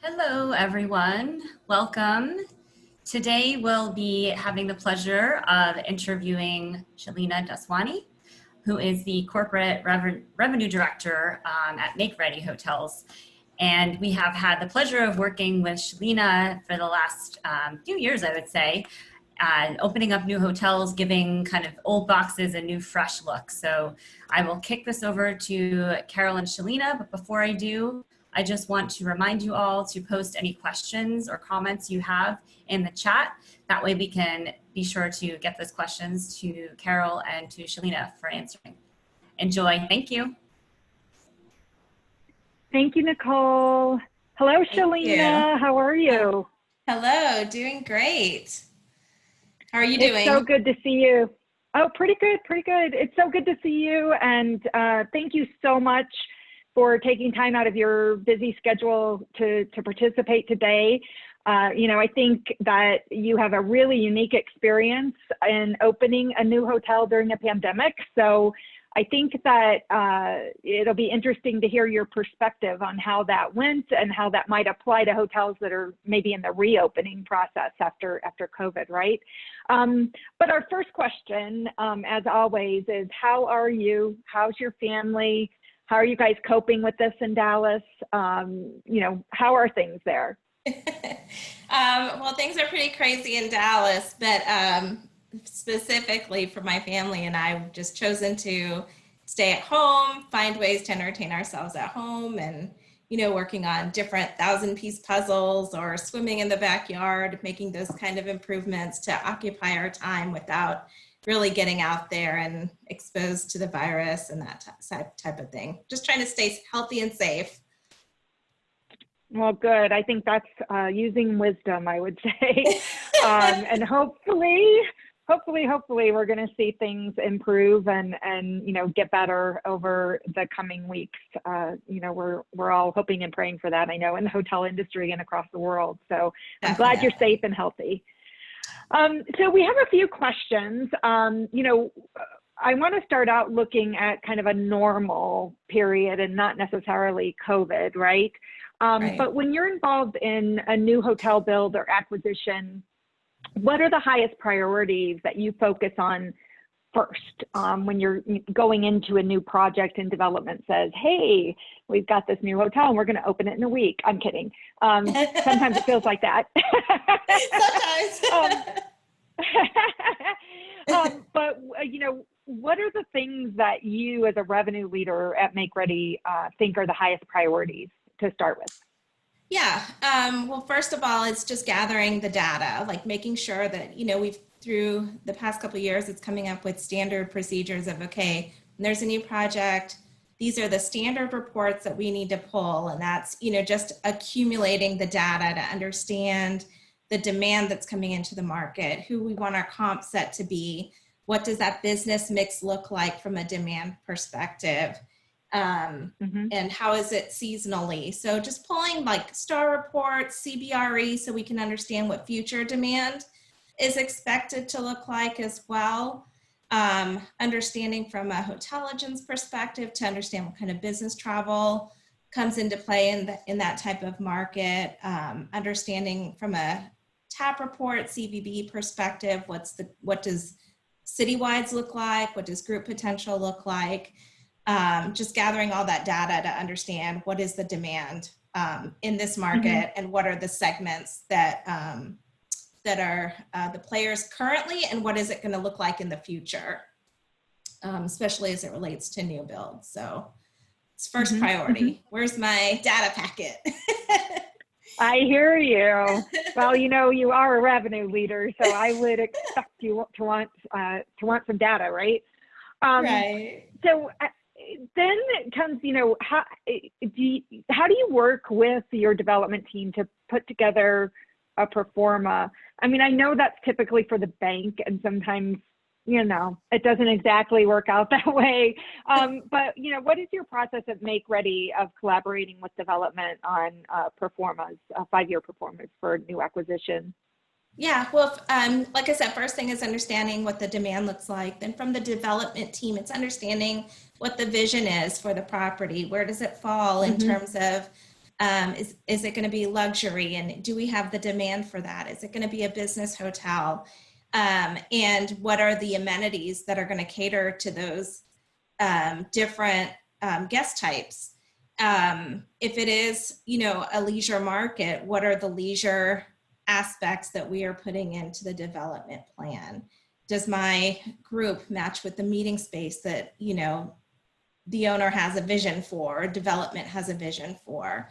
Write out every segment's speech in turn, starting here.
Hello, everyone. Welcome. Today we'll be having the pleasure of interviewing Shalina Daswani, who is the Corporate Revenue Director at Make Ready Hotels. And we have had the pleasure of working with Shalina for the last few years, I would say, opening up new hotels, giving kind of old boxes a new fresh look. So I will kick this over to Carol and Shalina, but before I do, I just want to remind you all to post any questions or comments you have in the chat. That way we can be sure to get those questions to Carol and to Shalina for answering. Enjoy. Thank you. Thank you, Nicole. Hello, Shalina. How are you? Hello, doing great. How are you doing? It's so good to see you. Oh, pretty good, pretty good. It's so good to see you. And thank you so much for taking time out of your busy schedule to participate today. I think that you have a really unique experience in opening a new hotel during a pandemic. So I think that it'll be interesting to hear your perspective on how that went and how that might apply to hotels that are maybe in the reopening process after COVID, right? But our first question, as always, is how are you? How's your family? How are you guys coping with this in Dallas? How are things there? Well, things are pretty crazy in Dallas, but specifically for my family and I, we've just chosen to stay at home, find ways to entertain ourselves at home, and working on different 1,000-piece puzzles or swimming in the backyard, making those kind of improvements to occupy our time without really getting out there and exposed to the virus and that type of thing. Just trying to stay healthy and safe. Well, good. I think that's using wisdom, I would say. And hopefully we're going to see things improve and get better over the coming weeks. We're all hoping and praying for that, I know, in the hotel industry and across the world. So I'm glad you're safe and healthy. So we have a few questions. I want to start out looking at kind of a normal period and not necessarily COVID, right? Right. But when you're involved in a new hotel build or acquisition, what are the highest priorities that you focus on first when you're going into a new project and development says, hey, we've got this new hotel and we're going to open it in a week? I'm kidding. Sometimes it feels like that. But what are the things that you as a revenue leader at Make Ready think are the highest priorities to start with? Yeah. Well, first of all, it's just gathering the data, like making sure that, we've through the past couple of years, it's coming up with standard procedures of, okay, when there's a new project, these are the standard reports that we need to pull. And that's, just accumulating the data to understand the demand that's coming into the market, who we want our comp set to be, what does that business mix look like from a demand perspective, and how is it seasonally? So just pulling like STAR reports, CBRE, so we can understand what future demand is expected to look like as well. Understanding from a Hotelligence perspective to understand what kind of business travel comes into play in that type of market. Understanding from a TAP report, CVB perspective, what does citywides look like? What does group potential look like? Just gathering all that data to understand what is the demand in this market and what are the segments that are the players currently and what is it going to look like in the future, especially as it relates to new builds. So it's first priority. Where's my data packet? I hear you. Well, you are a revenue leader, so I would expect you to want some data, right? Right. So then it comes, how do you work with your development team to put together a pro forma? I mean, I know that's typically for the bank, and sometimes it doesn't exactly work out that way. But what is your process at Make Ready of collaborating with development on pro formas, 5-year pro formas for new acquisition? Yeah, well, like I said, first thing is understanding what the demand looks like. Then from the development team, it's understanding what the vision is for the property. Where does it fall in terms of Is it going to be luxury? And do we have the demand for that? Is it going to be a business hotel? And what are the amenities that are going to cater to those different guest types? If it is, a leisure market, what are the leisure aspects that we are putting into the development plan? Does my group match with the meeting space that, the owner has a vision for, development has a vision for?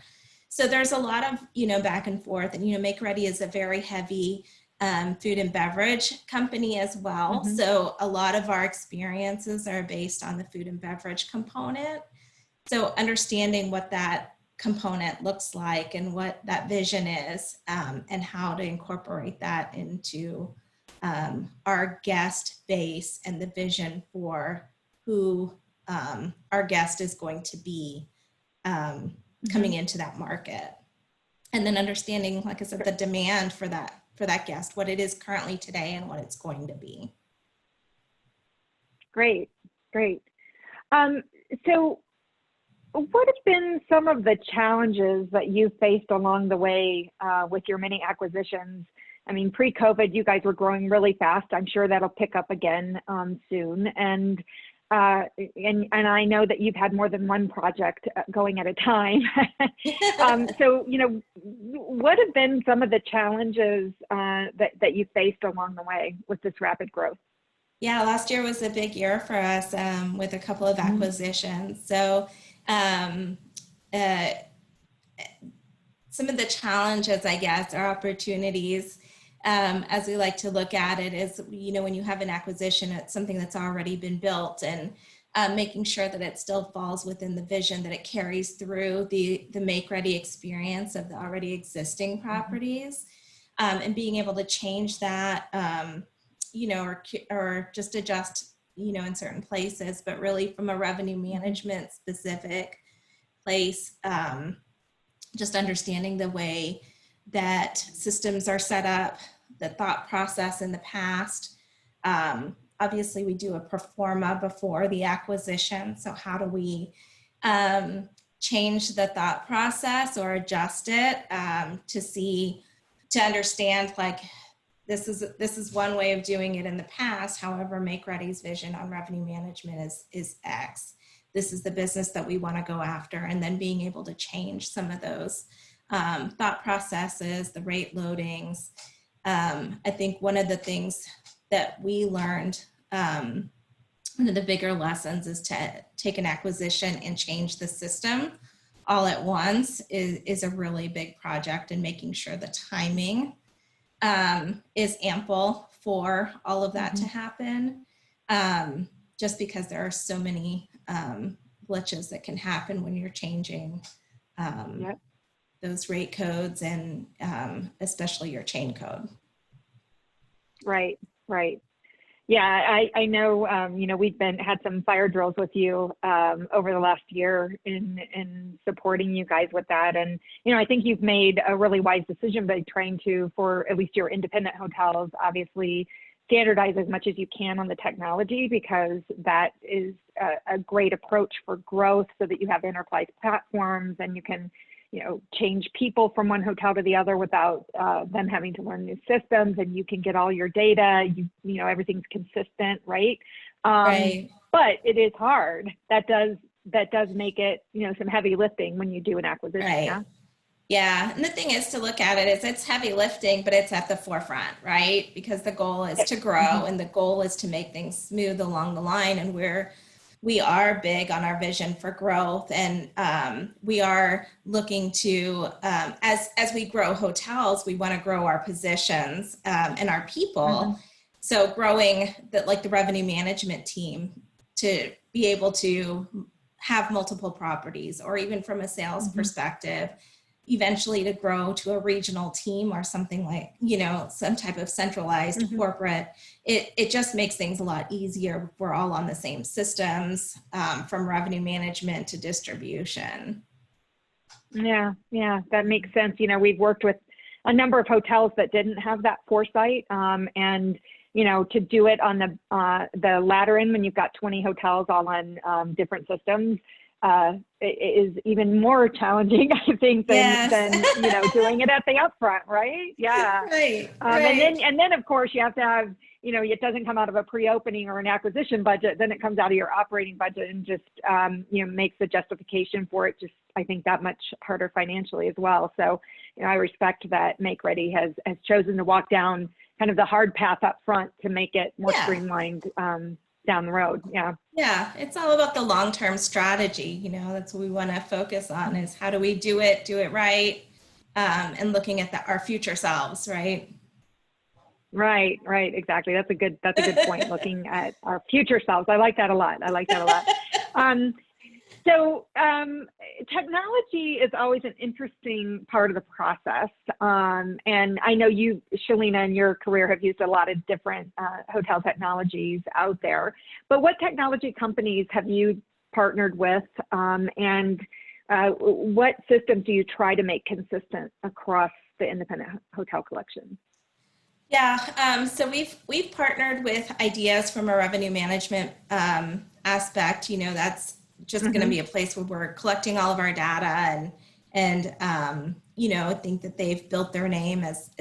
So there's a lot of, back and forth, and, Make Ready is a very heavy food and beverage company as well. Mm-hmm. So a lot of our experiences are based on the food and beverage component. So understanding what that component looks like and what that vision is, and how to incorporate that into our guest base and the vision for who our guest is going to be coming into that market. And then understanding, like I said, the demand for that guest, what it is currently today and what it's going to be. Great. So what have been some of the challenges that you faced along the way with your many acquisitions? I mean, pre-COVID, you guys were growing really fast. I'm sure that'll pick up again soon. And I know that you've had more than one project going at a time. So, what have been some of the challenges that you faced along the way with this rapid growth? Yeah, last year was a big year for us with a couple of acquisitions. So some of the challenges, I guess, or opportunities, as we like to look at it, is, when you have an acquisition, it's something that's already been built, and making sure that it still falls within the vision, that it carries through the Make Ready experience of the already existing properties, and being able to change that, or just adjust, in certain places, but really from a revenue management specific place, just understanding the way that systems are set up, the thought process in the past. Obviously, we do a pro forma before the acquisition. So how do we change the thought process or adjust it to understand, like, this is one way of doing it in the past. However, Make Ready's vision on revenue management is X. This is the business that we want to go after, and then being able to change some of those thought processes, the rate loadings. I think one of the things that we learned, one of the bigger lessons, is to take an acquisition and change the system all at once is a really big project, and making sure the timing is ample for all of that to happen, just because there are so many glitches that can happen when you're changing those rate codes, and especially your chain code. Right. Yeah, I know, we've had some fire drills with you over the last year in supporting you guys with that. And, I think you've made a really wise decision by trying to, for at least your independent hotels, obviously standardize as much as you can on the technology, because that is a great approach for growth, so that you have enterprise platforms and you can, change people from one hotel to the other without them having to learn new systems, and you can get all your data, everything's consistent, right? Right. But it is hard. That does make it, some heavy lifting when you do an acquisition. Right. Yeah. And the thing is to look at it is it's heavy lifting, but it's at the forefront, right? Because the goal is to grow, and the goal is to make things smooth along the line. And we are big on our vision for growth, and we are looking to, as we grow hotels, we want to grow our positions and our people. So growing the revenue management team to be able to have multiple properties, or even from a sales perspective, eventually to grow to a regional team or something like, some type of centralized corporate. It just makes things a lot easier. We're all on the same systems, from revenue management to distribution. Yeah, that makes sense. We've worked with a number of hotels that didn't have that foresight, and to do it on the latter end, when you've got 20 hotels all on different systems, is even more challenging, I think, Yes. than doing it at the upfront, right? Yeah. Right. And then of course you have to have, it doesn't come out of a pre-opening or an acquisition budget. Then it comes out of your operating budget and just makes the justification for it just, I think, that much harder financially as well. So I respect that Make Ready has chosen to walk down kind of the hard path up front to make it more streamlined down the road. Yeah, it's all about the long-term strategy. That's what we want to focus on, is how do we do it right, and looking at our future selves, right? Right, exactly. That's a good point. Looking at our future selves. I like that a lot. So technology is always an interesting part of the process. And I know you, Shalina, in your career have used a lot of different hotel technologies out there. But what technology companies have you partnered with? And what systems do you try to make consistent across the independent hotel collection? Yeah, so we've partnered with Ideas from a revenue management aspect. That's just going to be a place where we're collecting all of our data, and I think that they've built their name as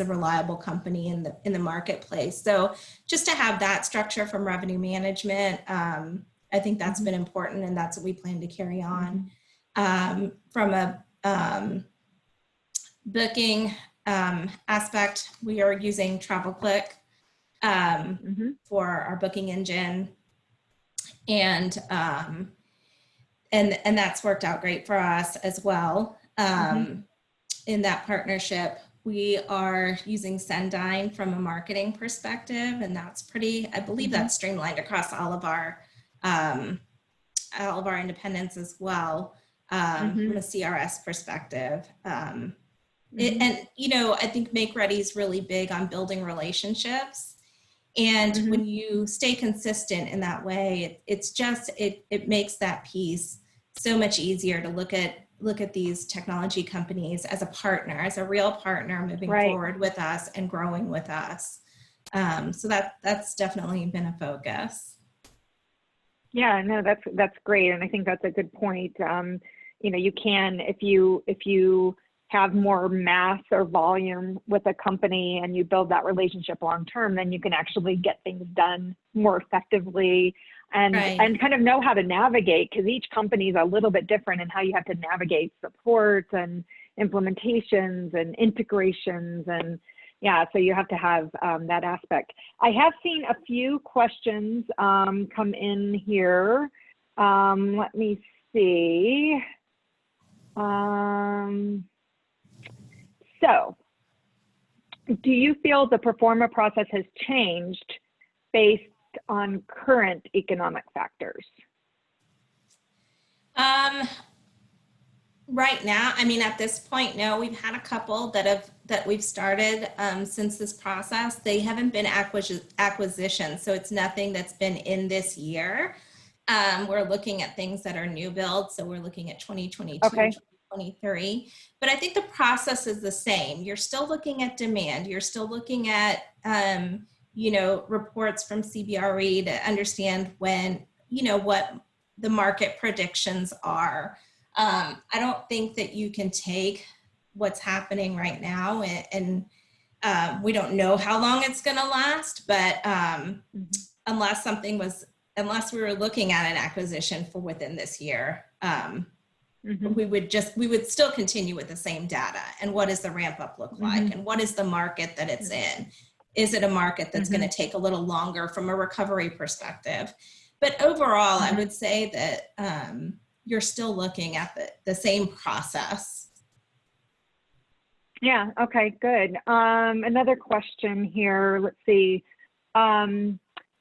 a reliable company in the marketplace. So just to have that structure from revenue management, I think that's been important, and that's what we plan to carry on. From a booking aspect, we are using TravelClick for our booking engine. And that's worked out great for us as well. In that partnership, we are using Sendine from a marketing perspective, and that's I believe that's streamlined across all of our independents as well, from a CRS perspective. And I think Make Ready is really big on building relationships. And when you stay consistent in that way, it makes that piece so much easier to look at these technology companies as a partner, as a real partner moving forward with us and growing with us. So that's definitely been a focus. Yeah, no, that's great. And I think that's a good point. You can, if you have more mass or volume with a company and you build that relationship long term, then you can actually get things done more effectively and kind of know how to navigate, because each company is a little bit different in how you have to navigate support and implementations and integrations, and so you have to have that aspect. I have seen a few questions come in here. Let me see. So, do you feel the pro forma process has changed based on current economic factors? Right now, at this point, no. We've had a couple that we've started since this process. They haven't been acquisitions, so it's nothing that's been in this year. We're looking at things that are new builds, so we're looking at 2022. 2023, but I think the process is the same. You're still looking at demand. You're still looking at, reports from CBRE to understand when, what the market predictions are. I don't think that you can take what's happening right now and we don't know how long it's going to last, but unless we were looking at an acquisition for within this year, we would still continue with the same data. And what does the ramp up look like? And what is the market that it's in? Is it a market that's going to take a little longer from a recovery perspective? But overall, I would say that you're still looking at the same process. Yeah, okay, good. Another question here, let's see.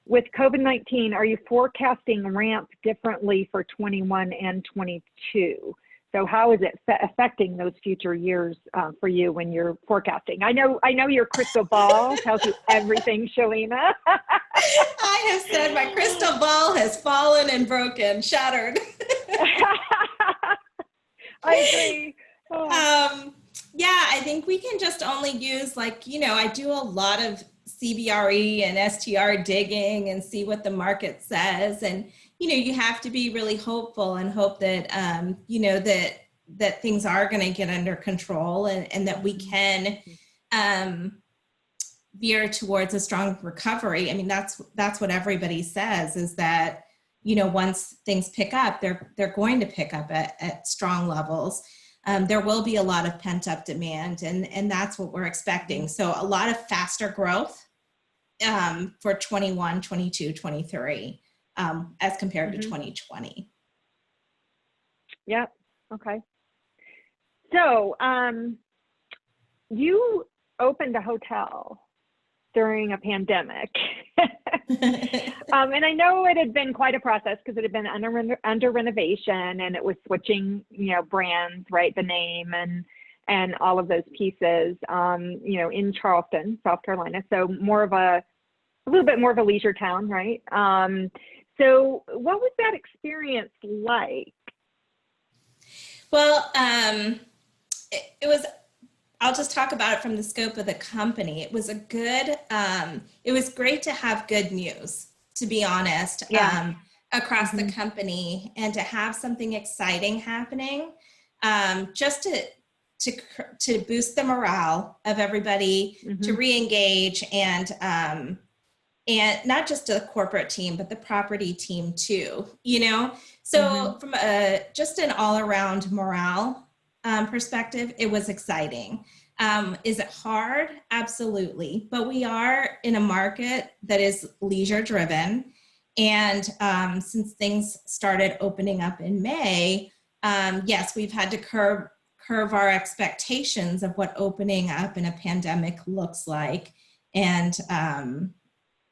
With COVID-19, are you forecasting ramp differently for 21 and 22? So how is it affecting those future years for you when you're forecasting? I know your crystal ball tells you everything, Shalina. I have said my crystal ball has fallen and broken, shattered. I agree. Yeah, I think we can just only use I do a lot of CBRE and STR digging and see what the market says. And, you have to be really hopeful and hope that, that things are going to get under control and that we can veer towards a strong recovery. I mean, that's what everybody says, is that, once things pick up, they're going to pick up at strong levels. There will be a lot of pent up demand, and that's what we're expecting. So a lot of faster growth for 21, 22, 23 as compared to 2020. Yeah. Okay. So you opened a hotel during a pandemic. And I know it had been quite a process because it had been under renovation, and it was switching, brands, right? The name and all of those pieces, in Charleston, South Carolina. So a little bit more of a leisure town, right? So what was that experience like? Well, it was, I'll just talk about it from the scope of the company. It was it was great to have good news, to be honest, across the company, and to have something exciting happening, just to boost the morale of everybody, to re-engage, and not just the corporate team, but the property team too, So from just an all-around morale perspective, it was exciting. Is it hard? Absolutely. But we are in a market that is leisure driven. And since things started opening up in May, yes, we've had to curve our expectations of what opening up in a pandemic looks like, and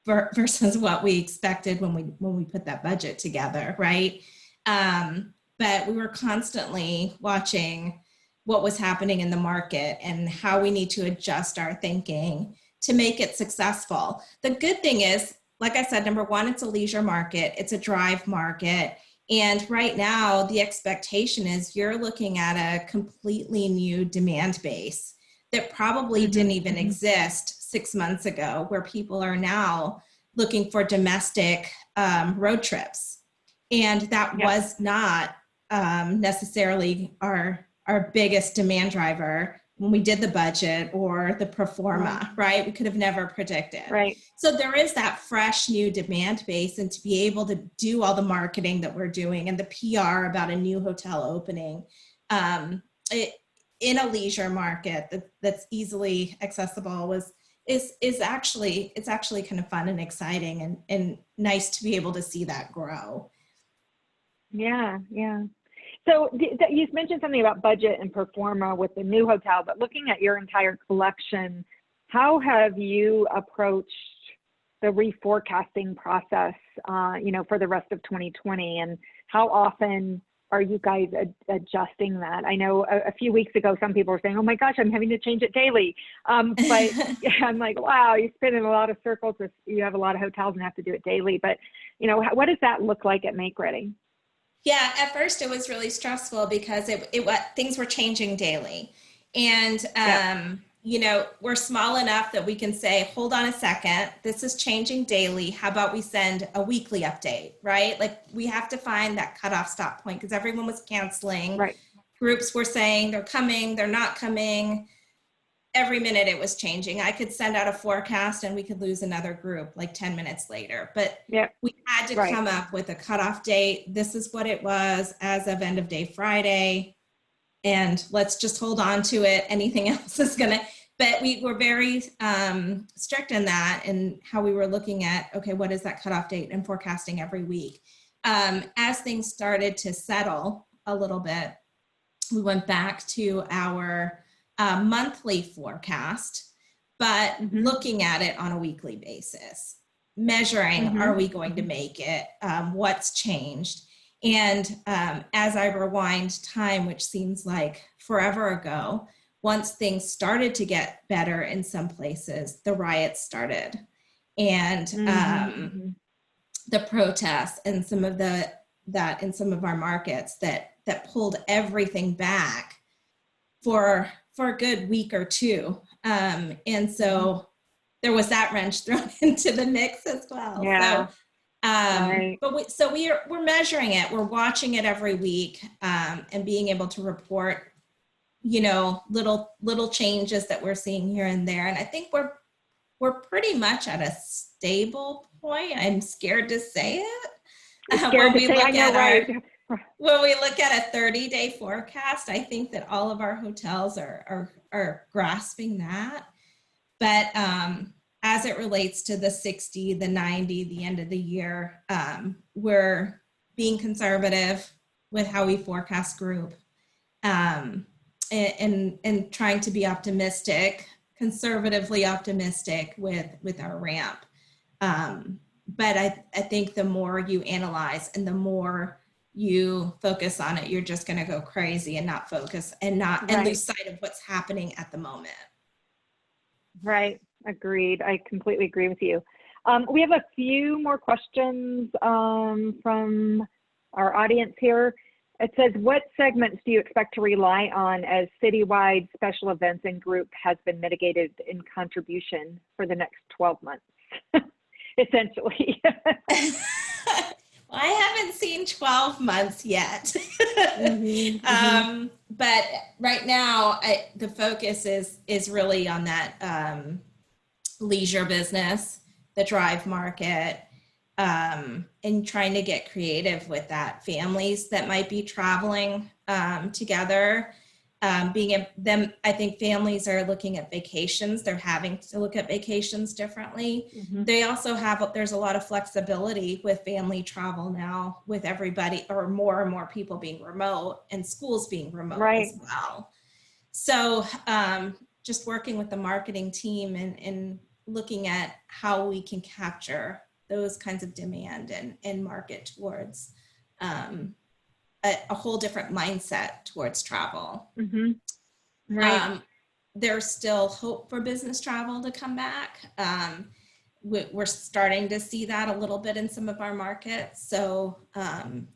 versus what we expected when we put that budget together, right? But we were constantly watching what was happening in the market and how we need to adjust our thinking to make it successful. The good thing is, like I said, number one, it's a leisure market, it's a drive market. And right now, the expectation is you're looking at a completely new demand base that probably didn't even exist 6 months ago, where people are now looking for domestic road trips. And that was not necessarily our biggest demand driver when we did the budget or the pro forma, right? We could have never predicted. Right. So there is that fresh new demand base, and to be able to do all the marketing that we're doing and the PR about a new hotel opening in a leisure market that's easily accessible is actually kind of fun and exciting and nice to be able to see that grow. Yeah. So you mentioned something about budget and pro forma with the new hotel, but looking at your entire collection, how have you approached the reforecasting process, for the rest of 2020, and how often are you guys adjusting that? I know a few weeks ago, some people were saying, oh my gosh, I'm having to change it daily. But I'm like, wow, you spin in a lot of circles if you have a lot of hotels and have to do it daily. But, what does that look like at Make Ready? Yeah, at first it was really stressful because things were changing daily. And, we're small enough that we can say, hold on a second, this is changing daily. How about we send a weekly update, right? Like, we have to find that cutoff stop point because everyone was canceling. Right. Groups were saying they're coming, they're not coming. Every minute it was changing. I could send out a forecast and we could lose another group like 10 minutes later. But we had to come up with a cutoff date. This is what it was as of end of day Friday. And let's just hold on to it. Anything else is but we were very strict in that and how we were looking at, okay, what is that cutoff date, and forecasting every week. As things started to settle a little bit, we went back to our monthly forecast, but looking at it on a weekly basis, measuring, are we going to make it? What's changed? And as I rewind time, which seems like forever ago, once things started to get better in some places, the riots started, and the protests and some of that in some of our markets that pulled everything back for a good week or two. And so there was that wrench thrown into the mix as well. Yeah. So Right. But we're measuring it. We're watching it every week, and being able to report, little changes that we're seeing here and there. And I think we're pretty much at a stable point. I'm scared to say it. Scared to say, I know, right. When we look at a 30-day forecast, I think that all of our hotels are grasping that. But as it relates to the 60, the 90, the end of the year, we're being conservative with how we forecast group, and trying to be optimistic, conservatively optimistic with our ramp. But I think the more you analyze and the more you focus on it, you're just going to go crazy and not focus and lose sight of what's happening at the moment. Right. Agreed. I completely agree with you. We have a few more questions from our audience here. It says, what segments do you expect to rely on as citywide special events and group has been mitigated in contribution for the next 12 months? Essentially. Well, I haven't seen 12 months yet. But right now, the focus is really on that leisure business, the drive market, and trying to get creative with that. Families that might be traveling together, I think families are looking at vacations. They're having to look at vacations differently. They also there's a lot of flexibility with family travel now, with everybody or more and more people being remote and schools being remote as well. So just working with the marketing team and looking at how we can capture those kinds of demand and market towards a whole different mindset towards travel. Right. There's still hope for business travel to come back. We're starting to see that a little bit in some of our markets. So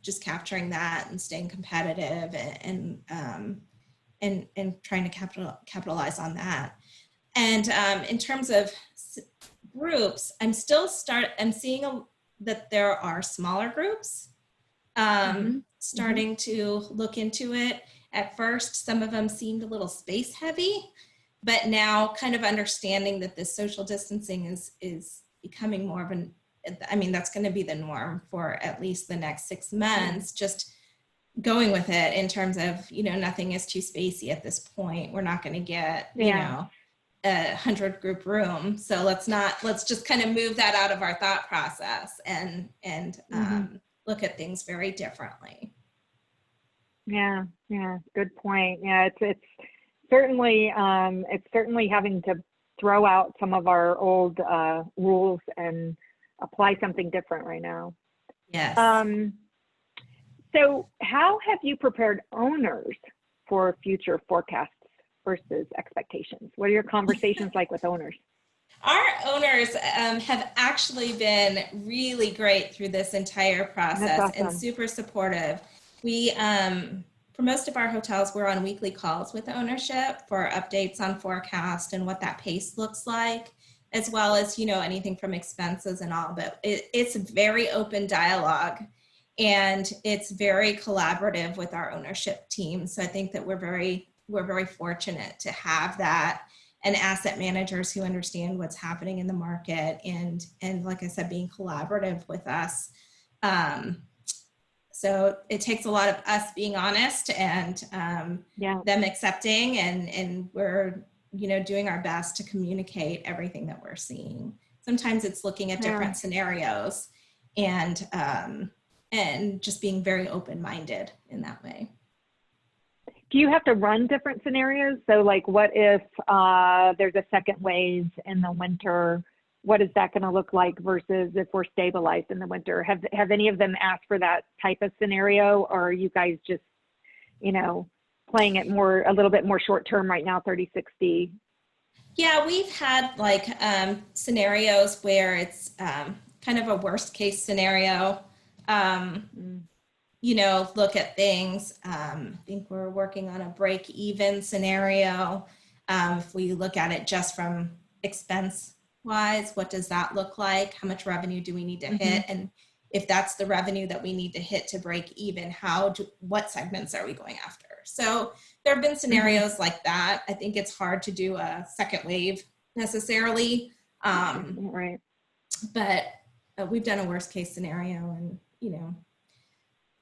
just capturing that and staying competitive and trying to capitalize on that. And in terms of groups, I'm seeing that there are smaller groups starting to look into it. At first, some of them seemed a little space heavy, but now kind of understanding that this social distancing is becoming more of that's going to be the norm for at least the next 6 months, just going with it in terms of, nothing is too spacey at this point. We're not going to get, a 100 group room. So let's just kind of move that out of our thought process and look at things very differently. Yeah. Good point. Yeah. It's certainly having to throw out some of our old rules and apply something different right now. Yes. So how have you prepared owners for future forecasts versus expectations? What are your conversations like with owners? Our owners have actually been really great through this entire process and super supportive. We, for most of our hotels, we're on weekly calls with ownership for updates on forecast and what that pace looks like, as well as, anything from expenses and all. But it's a very open dialogue, and it's very collaborative with our ownership team. So I think that we're very fortunate to have that, and asset managers who understand what's happening in the market and like I said, being collaborative with us. So it takes a lot of us being honest and them accepting, and we're doing our best to communicate everything that we're seeing. Sometimes it's looking at different scenarios and just being very open-minded in that way. Do you have to run different scenarios? So like, what if there's a second wave in the winter? What is that going to look like versus if we're stabilized in the winter? Have any of them asked for that type of scenario, or are you guys just, playing it a little bit more short term right now, 30-60? Yeah, we've had scenarios where it's kind of a worst case scenario. Look at things. I think we're working on a break even scenario. If we look at it just from expense wise, what does that look like? How much revenue do we need to hit? And if that's the revenue that we need to hit to break even, what segments are we going after? So there have been scenarios like that. I think it's hard to do a second wave necessarily. Right. But we've done a worst case scenario, and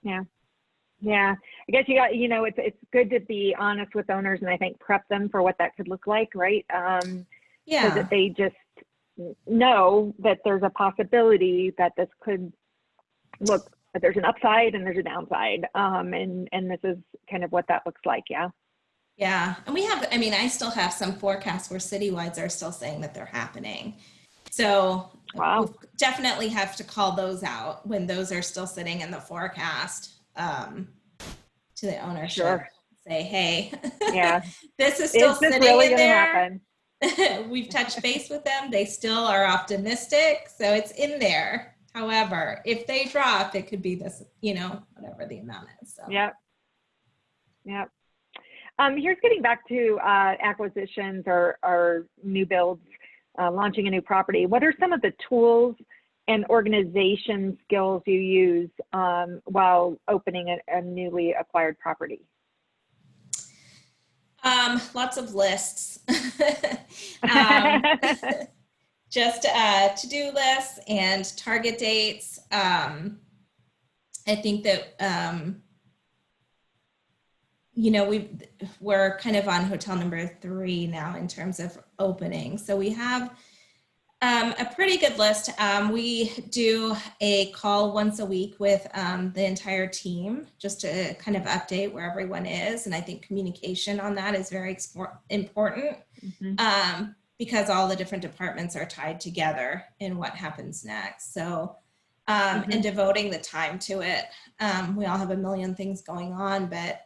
Yeah. I guess it's good to be honest with owners, and I think prep them for what that could look like, right? So that they just know that there's a possibility that this could look, there's an upside and there's a downside. And this is kind of what that looks like. Yeah. Yeah. And I still have some forecasts where citywides are still saying that they're happening. So we'll definitely have to call those out when those are still sitting in the forecast, to the ownership. Sure. Say, hey, yeah, this is still sitting really in there. Happen? We've touched base with them. They still are optimistic. So it's in there. However, if they drop, it could be this, whatever the amount is. So. Yep. Here's getting back to acquisitions or new builds, launching a new property. What are some of the tools and organization skills you use while opening a newly acquired property? Lots of lists. Just to-do lists and target dates. I think that we're kind of on hotel number 3 now in terms of opening. So we have a pretty good list. We do a call once a week with the entire team just to kind of update where everyone is. And I think communication on that is very important because all the different departments are tied together in what happens next. So, and devoting the time to it. We all have a million things going on, but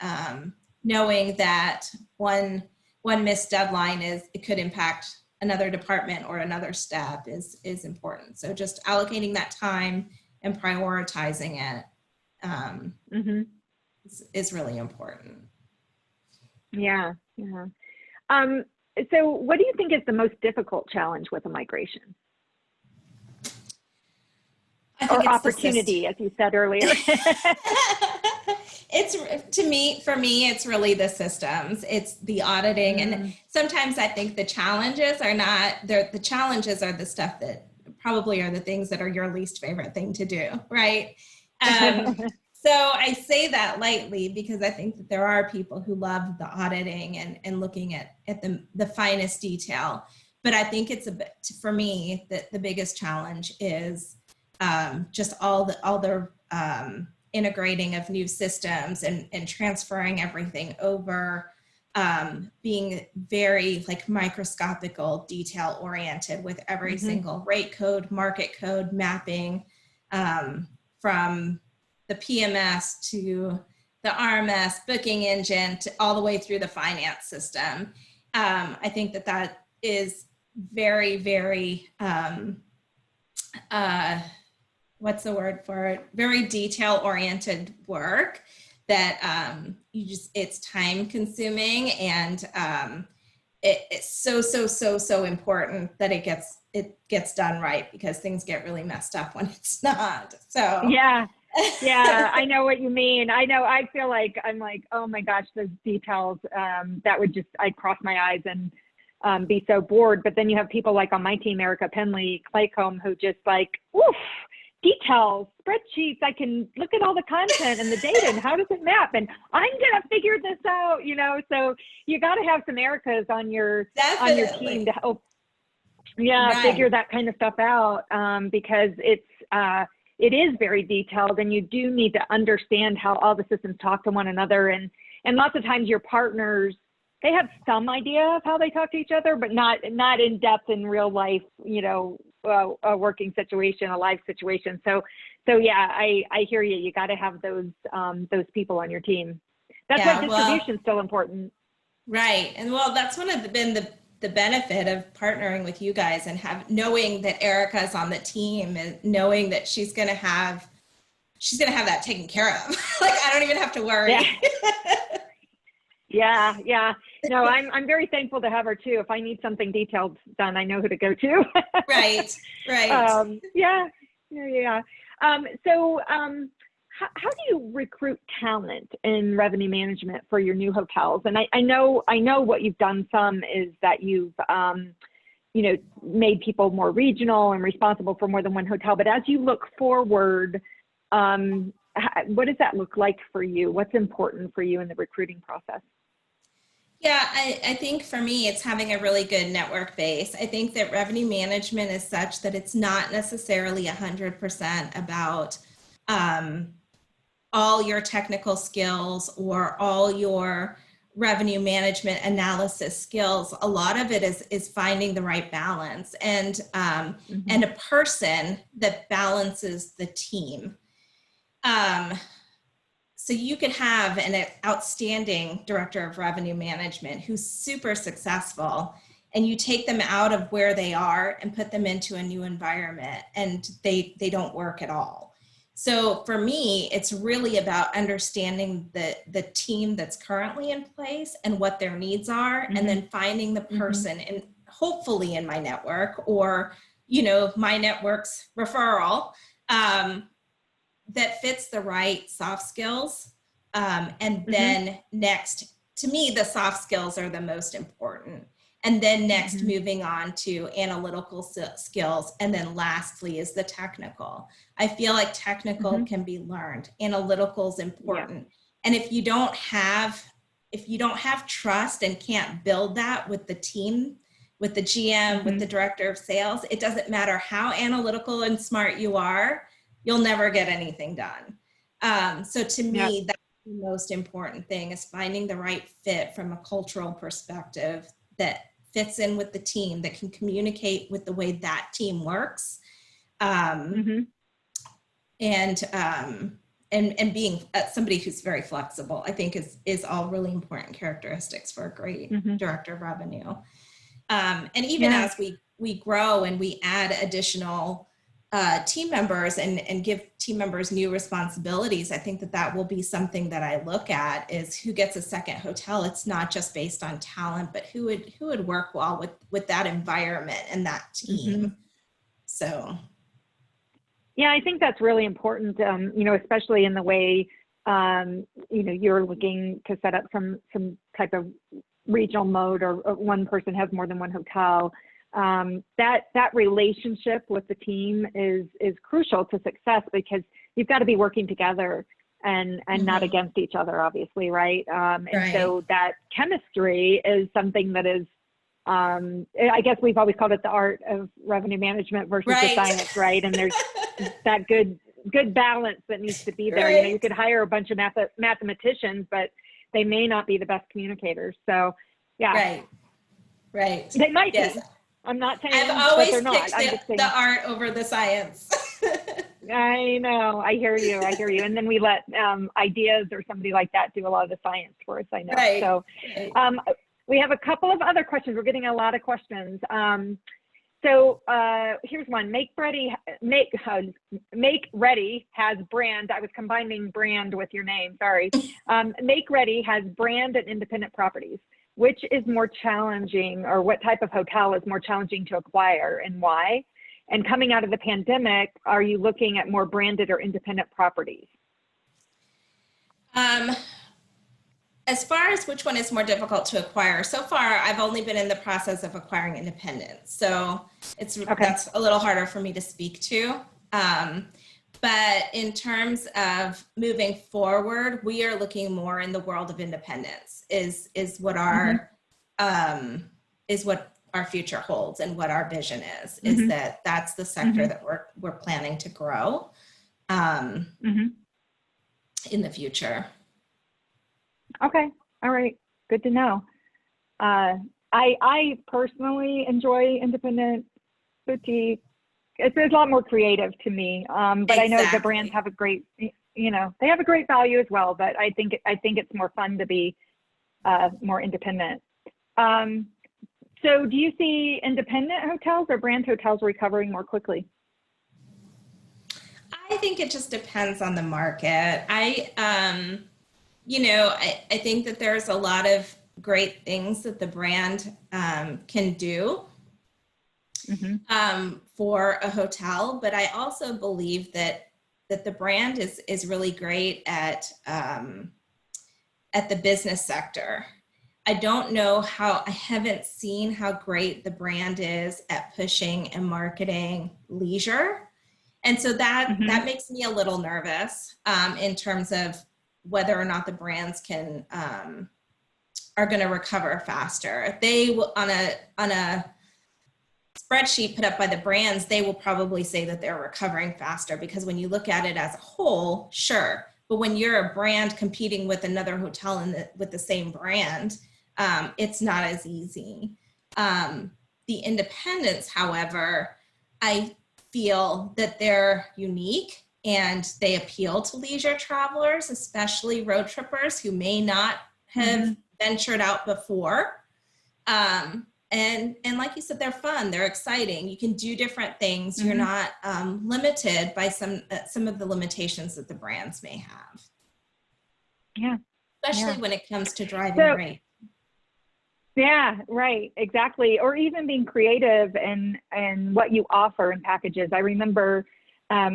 knowing that one missed deadline it could impact another department or another step is important. So just allocating that time and prioritizing it is really important. Yeah. So what do you think is the most difficult challenge with a migration? Or opportunity, as you said earlier. For me, it's really the systems. It's the auditing. And sometimes I think the challenges are the challenges are the stuff that probably are the things that are your least favorite thing to do, right? So I say that lightly because I think that there are people who love the auditing and looking at the finest detail. But I think it's for me, the biggest challenge is just all the integrating of new systems and transferring everything over, being very microscopical, detail oriented with every single rate code, market code, mapping, from the PMS to the RMS booking engine to all the way through the finance system. I think that is very, very, what's the word for it? Very detail oriented work that it's time consuming, and it's so important that it gets done right, because things get really messed up when it's not. So yeah, I know what you mean. I feel like I'm like, oh my gosh, those details, that would I'd cross my eyes and be so bored. But then you have people like on my team, Erica Penley, Claycomb, who just oof, details, spreadsheets. I can look at all the content and the data and how does it map, and I'm gonna figure this out, so you got to have some Ericas on your team to help figure that kind of stuff out, because it is very detailed, and you do need to understand how all the systems talk to one another, and lots of times your partners, they have some idea of how they talk to each other, but not in depth in real life, a working situation, a live situation. So yeah, I hear you. You got to have those people on your team. That's why distribution is still important. Right. And that's been the benefit of partnering with you guys and knowing that Erica's on the team and knowing that she's going to have that taken care of. I don't even have to worry. Yeah. No, I'm very thankful to have her too. If I need something detailed done, I know who to go to. Right. Yeah. How do you recruit talent in revenue management for your new hotels? And I know what you've done some is that you've, made people more regional and responsible for more than one hotel. But as you look forward, what does that look like for you? What's important for you in the recruiting process? Yeah, I think for me, it's having a really good network base. I think that revenue management is such that it's not necessarily 100% about all your technical skills or all your revenue management analysis skills. A lot of it is finding the right balance and a person that balances the team. So you could have an outstanding director of revenue management who's super successful, and you take them out of where they are and put them into a new environment, and they don't work at all. So for me, it's really about understanding the team that's currently in place and what their needs are, and then finding the person, and hopefully in my network or my network's referral, that fits the right soft skills. And then next, to me, the soft skills are the most important. And then next, moving on to analytical skills. And then lastly is the technical. I feel like technical can be learned. Analytical is important. And if you don't have trust and can't build that with the team, with the GM, with the director of sales, it doesn't matter how analytical and smart you are, you'll never get anything done. So to me, that's the most important thing, is finding the right fit from a cultural perspective that fits in with the team, that can communicate with the way that team works. And being somebody who's very flexible, I think is all really important characteristics for a great director of revenue. And even as we grow and we add additional team members and give team members new responsibilities, I think that will be something that I look at, is who gets a second hotel. It's not just based on talent, but who would work well with that environment and that team. So. Yeah, I think that's really important, especially in the way, you're looking to set up some type of regional mode, or one person has more than one hotel. That relationship with the team is crucial to success, because you've got to be working together and not against each other, obviously, right? And so that chemistry is something that is, I guess we've always called it the art of revenue management versus the science, right? And there's that good balance that needs to be there. You could hire a bunch of mathematicians, but they may not be the best communicators. So, yeah. Right. They might be. I'm not saying I've always that they're not. I'm just saying the art over the science. I know. I hear you. And then we let ideas or somebody like that do a lot of the science for us. I know. So we have a couple of other questions. We're getting a lot of questions. So here's one. Make Ready has brand. I was combining brand with your name. Sorry. Make Ready has brand and independent properties. Which is more challenging, or what type of hotel is more challenging to acquire, and why? And coming out of the pandemic, are you looking at more branded or independent properties? As far as which one is more difficult to acquire, so far I've only been in the process of acquiring independents, so that's a little harder for me to speak to. But in terms of moving forward, we are looking more in the world of independence. Is what our is what our future holds, and what our vision is that's the sector that we're planning to grow in the future. Okay. All right. Good to know. I personally enjoy independent boutique. It's a lot more creative to me. But I know the brands have a great, they have a great value as well, but I think it's more fun to be more independent. So do you see independent hotels or brand hotels recovering more quickly? I think it just depends on the market. I think that there's a lot of great things that the brand can do for a hotel, but I also believe that the brand is really great at the business sector. I don't know I haven't seen how great the brand is at pushing and marketing leisure. And so that makes me a little nervous in terms of whether or not the brands are going to recover faster. If they will, on a spreadsheet put up by the brands, they will probably say that they're recovering faster, because when you look at it as a whole, sure. But when you're a brand competing with another hotel with the same brand, it's not as easy. The independents, however, I feel that they're unique and they appeal to leisure travelers, especially road trippers who may not have ventured out before. And like you said, they're fun, they're exciting. You can do different things. You're not limited by some of the limitations that the brands may have. Yeah. Especially when it comes to driving rate. Yeah, right, exactly. Or even being creative and what you offer in packages. I remember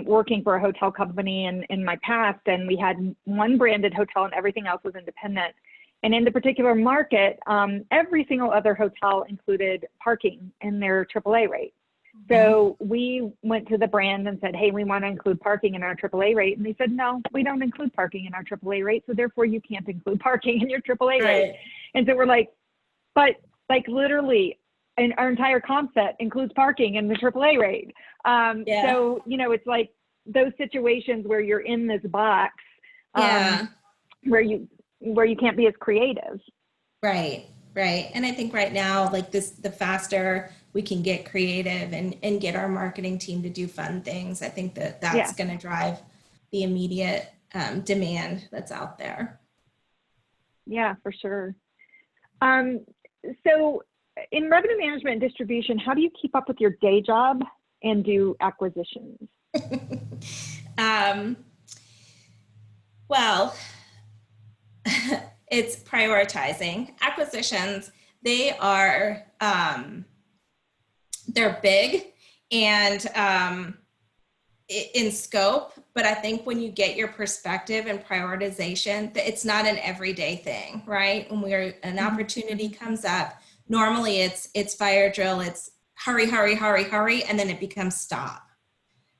working for a hotel company in my past, and we had one branded hotel and everything else was independent. And in the particular market, every single other hotel included parking in their AAA rate. So we went to the brand and said, hey, we want to include parking in our AAA rate. And they said, no, we don't include parking in our AAA rate. So therefore you can't include parking in your AAA rate. And so we're like, but like literally our entire comp set includes parking in the AAA rate. So, you know, it's like those situations where you're in this box where you can't be as creative. Right. And I think right now, like the faster we can get creative and get our marketing team to do fun things, I think that's going to drive the immediate demand that's out there. Yeah, for sure. So in revenue management and distribution, how do you keep up with your day job and do acquisitions? Well, it's prioritizing. Acquisitions, they are, they're big and in scope, but I think when you get your perspective and prioritization, it's not an everyday thing, right? When an opportunity comes up, normally it's fire drill, it's hurry, and then it becomes stop,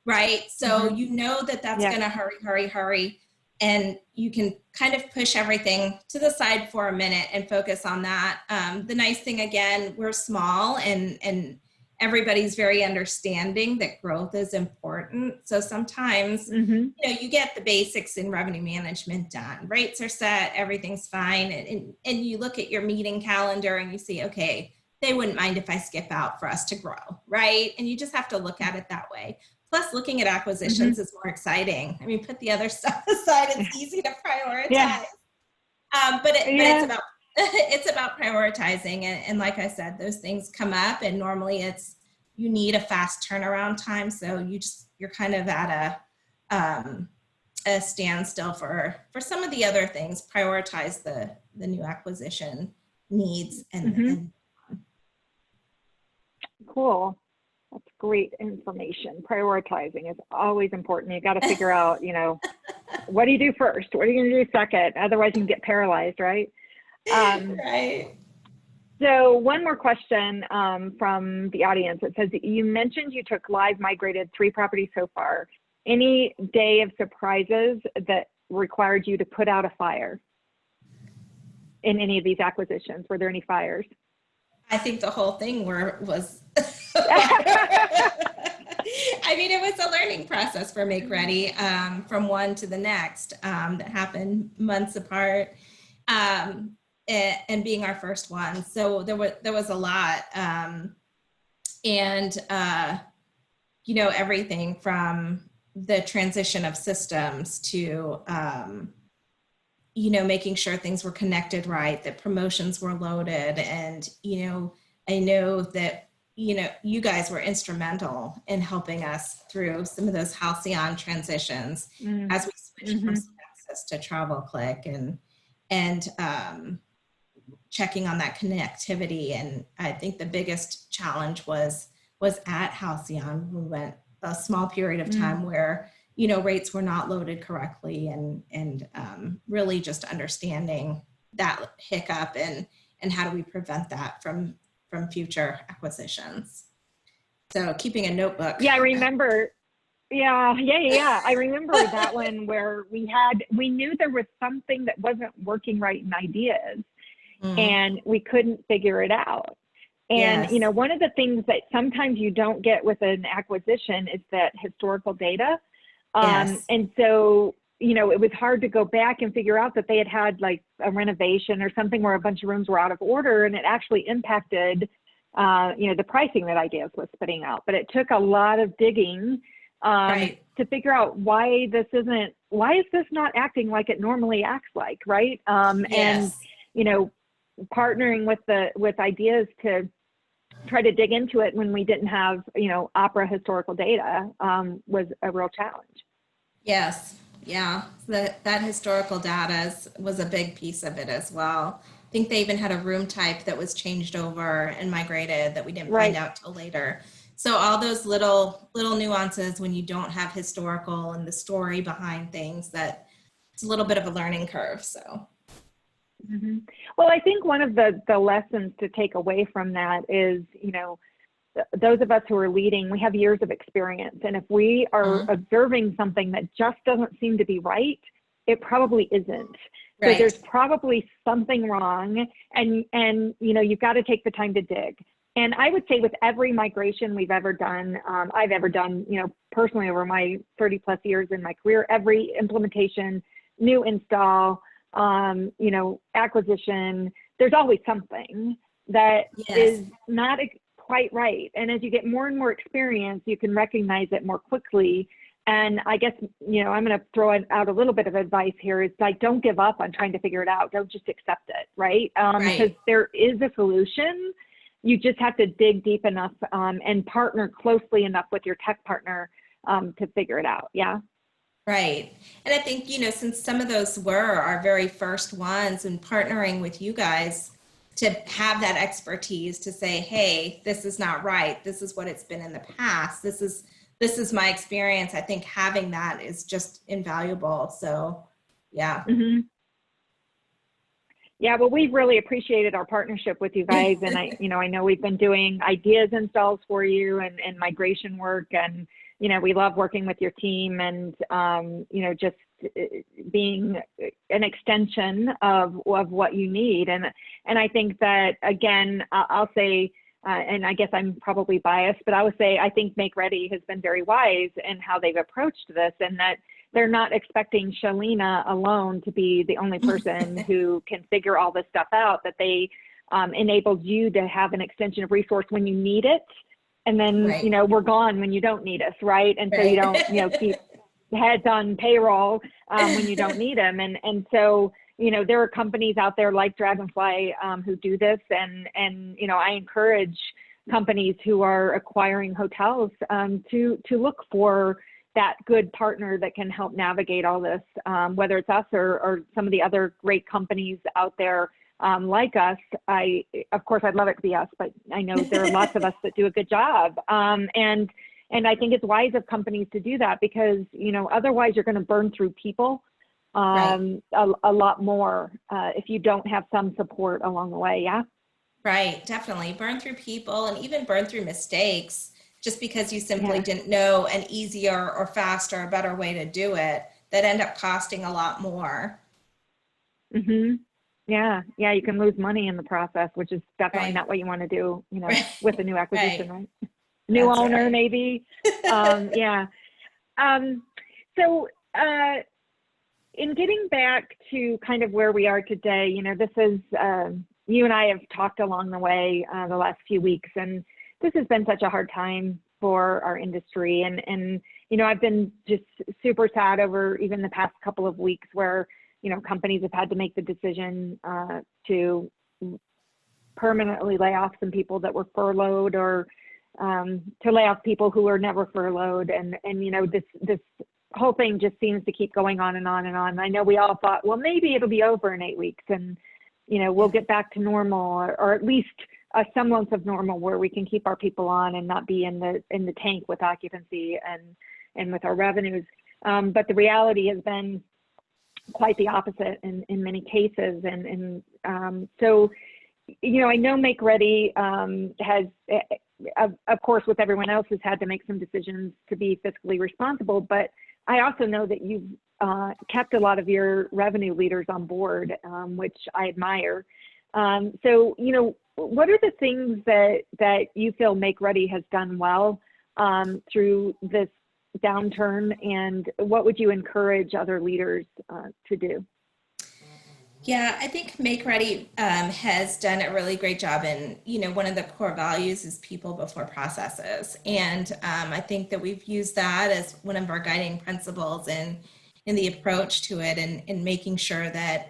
right? So you know that's gonna hurry, and you can kind of push everything to the side for a minute and focus on that. The nice thing, again, we're small and everybody's very understanding that growth is important. So sometimes, you know, you get the basics in revenue management done. Rates are set, everything's fine. And you look at your meeting calendar and you see, okay, they wouldn't mind if I skip out for us to grow, right? And you just have to look at it that way. Plus, looking at acquisitions is more exciting. I mean, put the other stuff aside, it's easy to prioritize. But it's about prioritizing. And like I said, those things come up and normally you need a fast turnaround time. So you're kind of at a standstill for some of the other things. Prioritize the new acquisition needs and cool. That's great information. Prioritizing is always important. You got to figure out, you know, what do you do first? What are you going to do second? Otherwise you can get paralyzed, right? Right. So one more question from the audience. It says, you mentioned you took live migrated 3 properties so far. Any day of surprises that required you to put out a fire in any of these acquisitions? Were there any fires? I think the whole thing was, I mean, it was a learning process for Make Ready from one to the next that happened months apart. And being our first one. So there was a lot. You know, everything from the transition of systems to, you know, making sure things were connected right, that promotions were loaded. And, you know, I know that, you know, you guys were instrumental in helping us through some of those Halcyon transitions as we switched from Access to TravelClick and checking on that connectivity. And I think the biggest challenge was at Halcyon. We went a small period of time where rates were not loaded correctly, and really just understanding that hiccup and how do we prevent that from future acquisitions. So keeping a notebook. Yeah, I remember. Yeah. I remember that one where we knew there was something that wasn't working right in ideas, and we couldn't figure it out. And, Yes. one of the things that sometimes you don't get with an acquisition is that historical data. Yes. And so, it was hard to go back and figure out that they had like a renovation or something where a bunch of rooms were out of order, and it actually impacted, the pricing that Ideas was spitting out. But it took a lot of digging Right. to figure out why is this not acting like it normally acts like, right? And, Yes. partnering with Ideas to try to dig into it when we didn't have, opera historical data was a real challenge. Yes. Yeah. That historical data was a big piece of it as well. I think they even had a room type that was changed over and migrated that we didn't find out till later. So all those little nuances when you don't have historical and the story behind things, that it's a little bit of a learning curve. So. Mm-hmm. Well, I think one of the lessons to take away from that is, those of us who are leading, we have years of experience. And if we are observing something that just doesn't seem to be right, it probably isn't. So there's probably something wrong, and you've got to take the time to dig. And I would say with every migration we've ever done, I've ever done, personally over my 30 plus years in my career, every implementation, new install, acquisition, there's always something that is not quite right. And as you get more and more experience, you can recognize it more quickly. And I guess, I'm going to throw out a little bit of advice here is like, don't give up on trying to figure it out. Don't just accept it, right? Because there is a solution. You just have to dig deep enough and partner closely enough with your tech partner to figure it out. Yeah. Right. And I think, since some of those were our very first ones, and partnering with you guys to have that expertise to say, hey, this is not right. This is what it's been in the past. This is my experience. I think having that is just invaluable. So, yeah. Mm-hmm. Yeah, well, we've really appreciated our partnership with you guys. And I know we've been doing Ideas installs for you and migration work. And, we love working with your team and, just being an extension of what you need. And I think that, again, I'll say, and I guess I'm probably biased, but I would say, I think Make Ready has been very wise in how they've approached this, and that they're not expecting Shalina alone to be the only person who can figure all this stuff out, that they enabled you to have an extension of resource when you need it. And then, we're gone when you don't need us, right? And so you don't, keep heads on payroll when you don't need them. And so, there are companies out there like Dragonfly who do this. And I encourage companies who are acquiring hotels to look for that good partner that can help navigate all this, whether it's us or some of the other great companies out there like us. Of course, I'd love it to be us, but I know there are lots of us that do a good job. And I think it's wise of companies to do that because, otherwise you're going to burn through people a lot more if you don't have some support along the way. Yeah. Right. Definitely burn through people and even burn through mistakes just because you simply didn't know an easier or faster or better way to do it that end up costing a lot more. Mm-hmm. Yeah. You can lose money in the process, which is definitely not what you want to do, with a new acquisition, right? New That's owner, right. maybe. Yeah. So in getting back to kind of where we are today, this is, you and I have talked along the way the last few weeks, and this has been such a hard time for our industry. And I've been just super sad over even the past couple of weeks where, companies have had to make the decision to permanently lay off some people that were furloughed or to lay off people who were never furloughed. And this whole thing just seems to keep going on and on and on. I know we all thought, well, maybe it'll be over in 8 weeks and, we'll get back to normal or at least a semblance of normal where we can keep our people on and not be in the tank with occupancy and with our revenues. But the reality has been quite the opposite in many cases. So, I know Make Ready has, of course, with everyone else, has had to make some decisions to be fiscally responsible. But I also know that you've kept a lot of your revenue leaders on board, which I admire. So, what are the things that you feel Make Ready has done well through this downturn, and what would you encourage other leaders to do? Yeah, I think Make Ready has done a really great job. And, one of the core values is people before processes. And I think that we've used that as one of our guiding principles in the approach to it, and making sure that,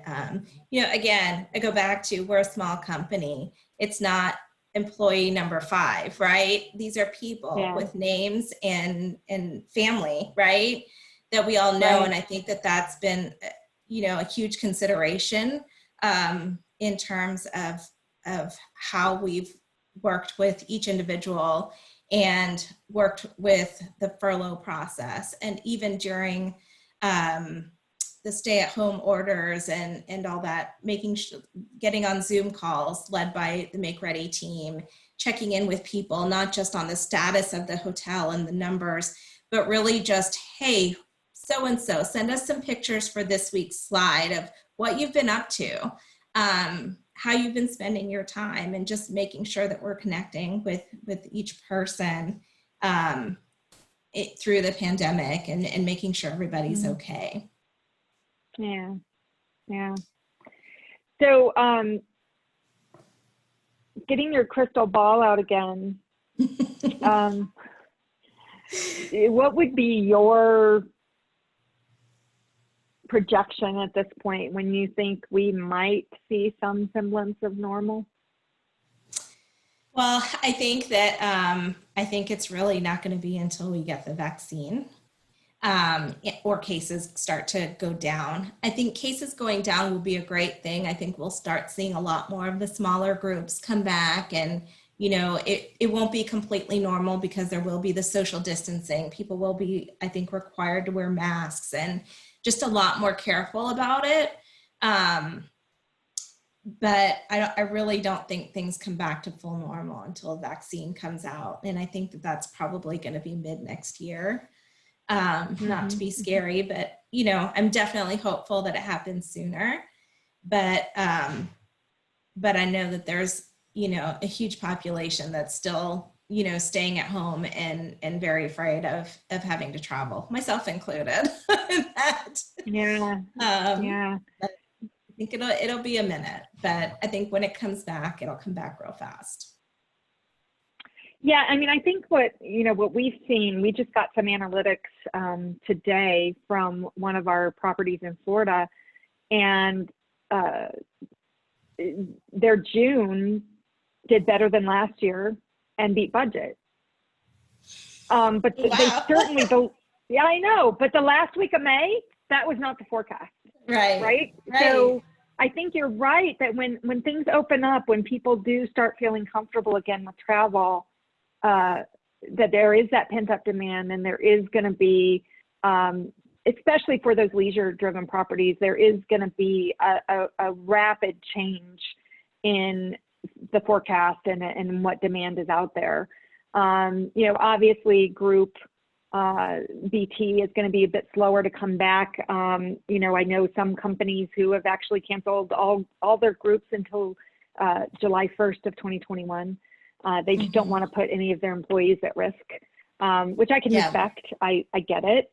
again, I go back to, we're a small company. It's not employee number 5, right? These are people with names and family, right? That we all know. Right. And I think that that's been, a huge consideration in terms of how we've worked with each individual and worked with the furlough process. And even during the stay-at-home orders and all that, getting on Zoom calls led by the Make Ready team, checking in with people, not just on the status of the hotel and the numbers, but really just, hey, so-and-so, send us some pictures for this week's slide of what you've been up to, how you've been spending your time, and just making sure that we're connecting with each person through the pandemic, and making sure everybody's okay. Yeah. So, getting your crystal ball out again, what would be your projection at this point when you think we might see some semblance of normal? Well, I think that I think it's really not going to be until we get the vaccine or cases start to go down. I think cases going down will be a great thing. I think we'll start seeing a lot more of the smaller groups come back, and it won't be completely normal because there will be the social distancing. People will be, I think, required to wear masks and just a lot more careful about it. But I really don't think things come back to full normal until a vaccine comes out. And I think that that's probably going to be mid next year. Not to be scary, but, I'm definitely hopeful that it happens sooner. But I know that there's, a huge population that's still, staying at home and very afraid of having to travel, myself included. Yeah. I think it'll be a minute, but I think when it comes back, it'll come back real fast. Yeah, I mean, I think what we've seen, we just got some analytics today from one of our properties in Florida, and their June did better than last year and beat budget. But wow. They certainly, yeah, I know, but the last week of May, that was not the forecast. Right. So I think you're right that when things open up, when people do start feeling comfortable again with travel, that there is that pent up demand, and there is going to be, especially for those leisure driven properties, there is going to be a rapid change in the forecast and what demand is out there. Obviously group BT is going to be a bit slower to come back. I know some companies who have actually canceled all their groups until July 1st of 2021. They just don't want to put any of their employees at risk, which I can respect. I get it.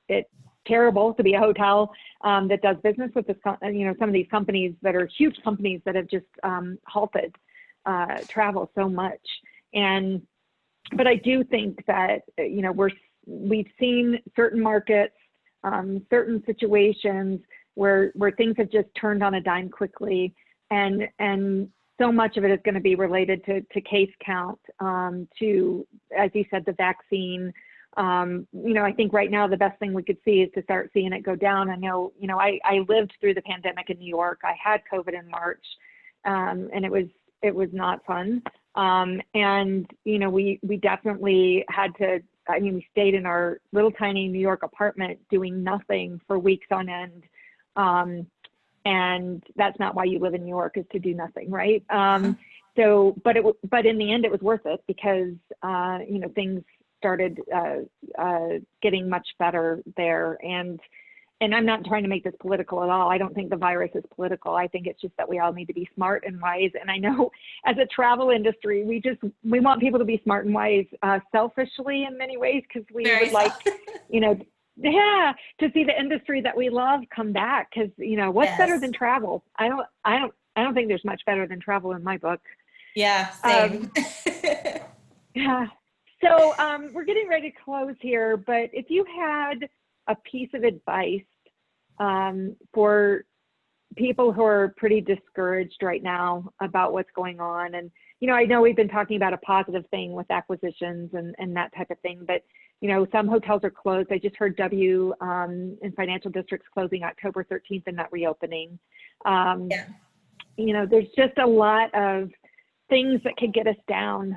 It's terrible to be a hotel that does business with this, some of these companies that are huge companies that have just halted travel so much. But I do think that, we've seen certain markets, certain situations where things have just turned on a dime quickly. And so much of it is going to be related to case count, to, as you said, the vaccine. I think right now the best thing we could see is to start seeing it go down. I know, I lived through the pandemic in New York. I had COVID in March, and it was not fun. We definitely had to I mean, we stayed in our little tiny New York apartment doing nothing for weeks on end. And that's not why you live in New York, is to do nothing, right? But in the end, it was worth it because, things started getting much better there. And I'm not trying to make this political at all. I don't think the virus is political. I think it's just that we all need to be smart and wise. And I know as a travel industry, we want people to be smart and wise, selfishly in many ways, because we would like, to see the industry that we love come back. Because what's better than travel? I don't think there's much better than travel in my book. Yeah, same. Yeah. So we're getting ready to close here, but if you had a piece of advice for people who are pretty discouraged right now about what's going on, and I know we've been talking about a positive thing with acquisitions and that type of thing, but some hotels are closed. I just heard W in financial districts closing October 13th and not reopening. There's just a lot of things that could get us down.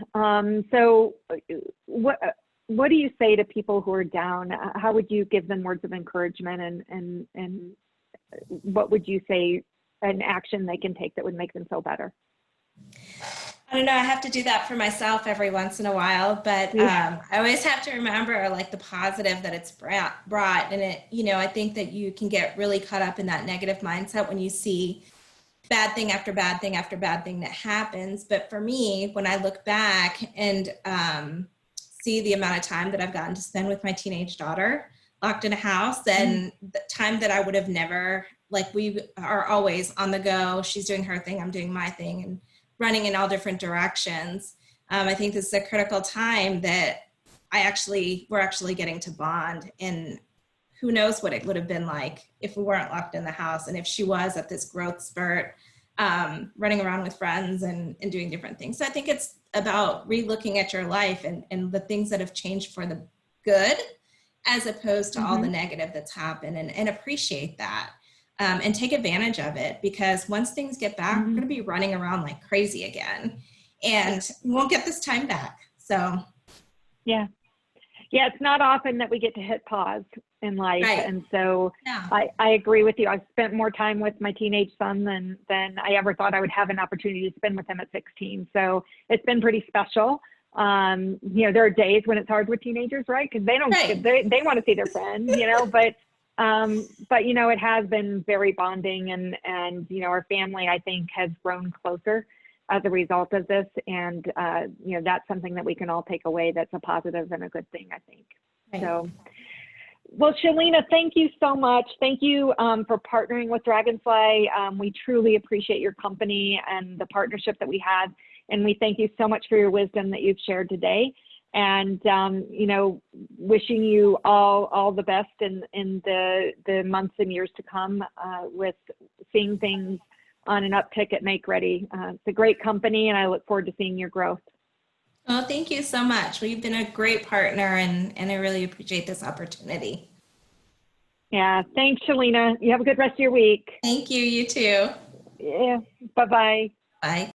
So what do you say to people who are down? How would you give them words of encouragement, and what would you say an action they can take that would make them feel better? I don't know. I have to do that for myself every once in a while, but I always have to remember like the positive that it's brought. And I think that you can get really caught up in that negative mindset when you see bad thing after bad thing after bad thing that happens. But for me, when I look back and see the amount of time that I've gotten to spend with my teenage daughter locked in a house, and the time that I would have never, like, we are always on the go. She's doing her thing, I'm doing my thing, and running in all different directions. I think this is a critical time that we're actually getting to bond, and who knows what it would have been like if we weren't locked in the house, and if she was at this growth spurt, running around with friends and doing different things. So I think it's about re-looking at your life and the things that have changed for the good, as opposed to all the negative that's happened, and appreciate that. And take advantage of it, because once things get back, we're going to be running around like crazy again, and we won't get this time back. So, yeah, it's not often that we get to hit pause in life. Right. And so I agree with you. I've spent more time with my teenage son than I ever thought I would have an opportunity to spend with him at 16. So it's been pretty special. There are days when it's hard with teenagers, right? Because they don't, they want to see their friends, but it has been very bonding, and our family, I think, has grown closer as a result of this. And, that's something that we can all take away. That's a positive and a good thing, I think. Right. So, well, Shalina, thank you so much. Thank you for partnering with Dragonfly. We truly appreciate your company and the partnership that we had. And we thank you so much for your wisdom that you've shared today. And, wishing you all the best in the months and years to come with seeing things on an uptick at Make Ready. It's a great company, and I look forward to seeing your growth. Well, thank you so much. Well, you've been a great partner, and I really appreciate this opportunity. Yeah, thanks, Shalina. You have a good rest of your week. Thank you. You too. Yeah, bye-bye. Bye.